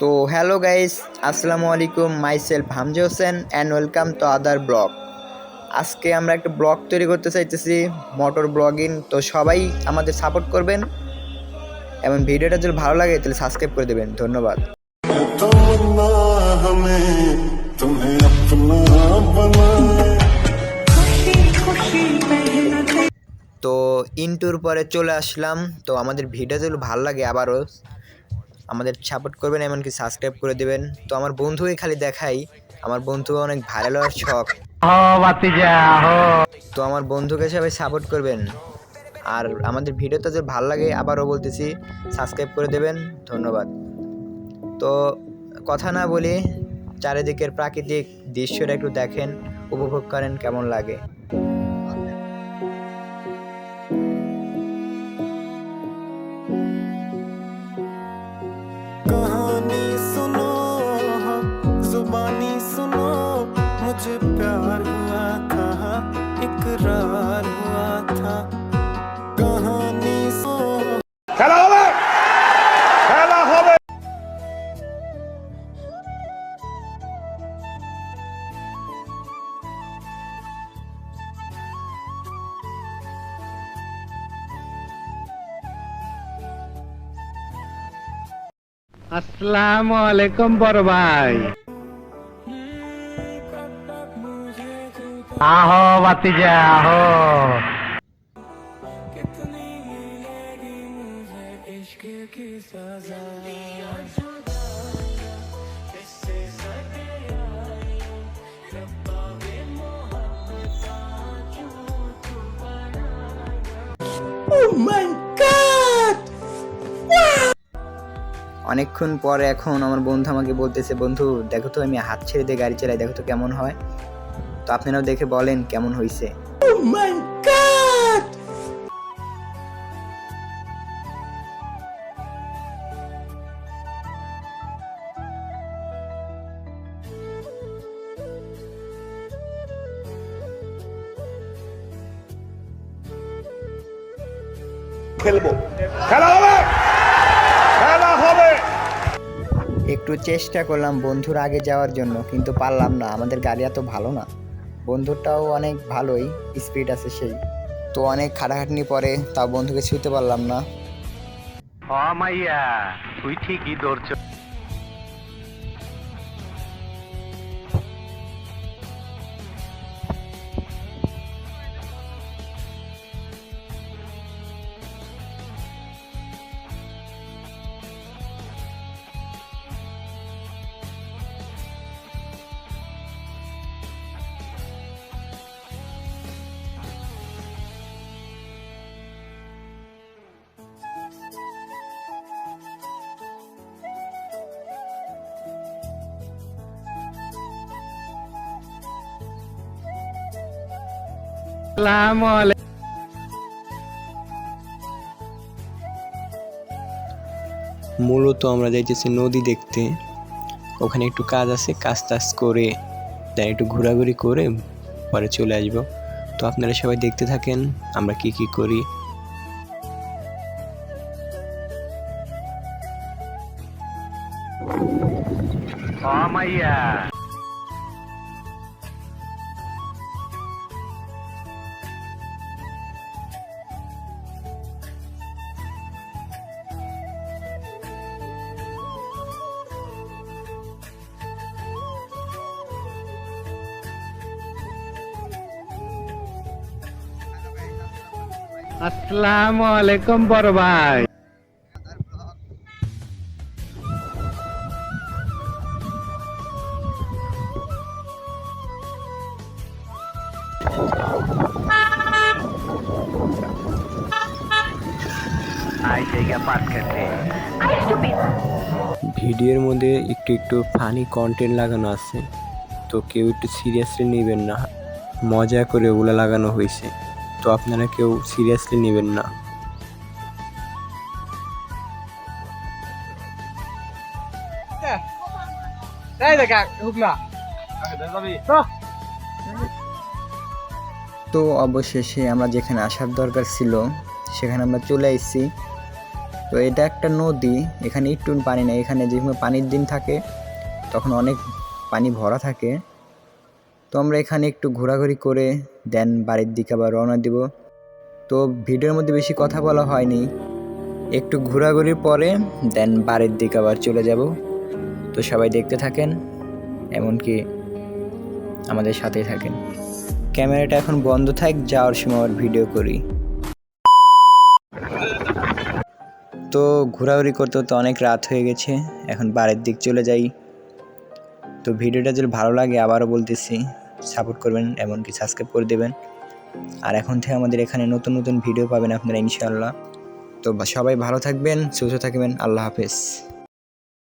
তো hello guys, আসসালামু আলাইকুম। Myself Hamza Hossain and welcome to other blog. আজকে আমরা একটা ব্লগ তৈরি করতে চাইতেছি, মোটর ব্লগিং। তো সবাই আমাদের সাপোর্ট করবেন এবং ভিডিওটা যদি ভালো লাগে তাহলে সাবস্ক্রাইব করে দেবেন। ধন্যবাদ। তো ইন্টুর পরে চলে আসলাম। তো আমাদের ভিডিও যদি ভালো লাগে আবারও আমাদের সাপোর্ট করবেন, এমনকি সাবস্ক্রাইব করে দেবেন। তো আমার বন্ধুকে খালি দেখাই, আমার বন্ধু অনেক ভাইরাল হওয়ার শখ। তো আমার বন্ধুকে সবাই সাপোর্ট করবেন, আর আমাদের ভিডিওটা যদি ভালো লাগে আবারও বলতেছি সাবস্ক্রাইব করে দেবেন। ধন্যবাদ। তো কথা না বলি, চারিদিকের প্রাকৃতিক দৃশ্যটা একটু দেখেন, উপভোগ করেন কেমন লাগে। कहानी सुनो, जुबानी सुनो, मुझे प्यार हुआ था, इकरार हुआ था, कहानी सुनो। খেলা হবে, খেলা হবে। আসসালামু আলাইকুম বড় ভাই। আহো বাতিজা আহো। कितनी मिलेगी मुझे इश्क की सजा, इससे सके आया, रब्बा वे मोहब्बत का क्यों तू बनाया। অনেকক্ষণ পরে এখন আমার বন্ধু আমাকে বলতেছে, বন্ধু দেখো তো আমি হাত ছেড়ে দিয়ে গাড়ি চালাই, দেখো তো কেমন হয়। তো আপনারাও দেখে বলেন কেমন হয়েছে। খেলবো, খেলা হবে, খেলা হবে। একটু চেষ্টা করলাম বন্ধুর আগে যাওয়ার জন্য, কিন্তু পারলাম না, আমাদের গাড়ি এত ভালো না। বন্ধুটাও অনেক ভালোই, স্পিড আছে সেই। তো অনেক খাটাখাটনি পরে তাও বন্ধুকে ছুঁতে পারলাম না। ও মাইয়া, তুই ঠিকই ধরছ। আসসালামু আলাইকুম। মূলত আমরা যাইতেছি নদী দেখতে। ওখানে একটু কাজ আছে, কাজ টাজ করে দেন একটু ঘোরাঘুরি করে পরে চলে আসবো। তো আপনারা সবাই দেখতে থাকেন আমরা কি কি করি। ও মাইয়া, আসসালামু আলাইকুম বড় ভাই। আই জায়গা পাস করতে ভিডিওর মধ্যে একটু একটু ফানি কন্টেন্ট লাগানো আছে, তো কেউ একটু সিরিয়াসলি নেবেন না, মজা করে ওগুলো লাগানো হয়েছে। তো আপনারা কেউ সিরিয়াসলি নেবেন না। তো অবশেষে আমরা যেখানে আসার দরকার ছিল সেখানে আমরা চলে এসেছি। তো এটা একটা নদী, এখানে একটু পানি নেই। এখানে যে পানির দিন থাকে তখন অনেক পানি ভরা থাকে। তো আমরা এখানে একটু ঘোরাঘুরি করে দেন বাড়ির দিকে আবার রওনা দিব। তো ভিডিওর মধ্যে বেশি কথা বলা হয়নি, একটু ঘোরাঘুরির পরে দেন বাড়ির দিকে আবার চলে যাব। তো সবাই দেখতে থাকেন, এমনকি আমাদের সাথেই থাকেন। ক্যামেরাটা এখন বন্ধ থাক, যাওয়ার সময় আবার ভিডিও করি। তো ঘোরাঘুরি করতে করতে অনেক রাত হয়ে গেছে, এখন বাড়ির দিক চলে যাই। তো ভিডিওটা যদি ভালো লাগে আবারও বলতেছি সাপোর্ট করবেন, এমনকি সাবস্ক্রাইব করে দেবেন। আর এখন থেকে আমাদের এখানে নতুন নতুন ভিডিও পাবেন আপনারা ইনশাআল্লাহ। তো সবাই ভালো থাকবেন, সুস্থ থাকবেন, আল্লাহ হাফেজ।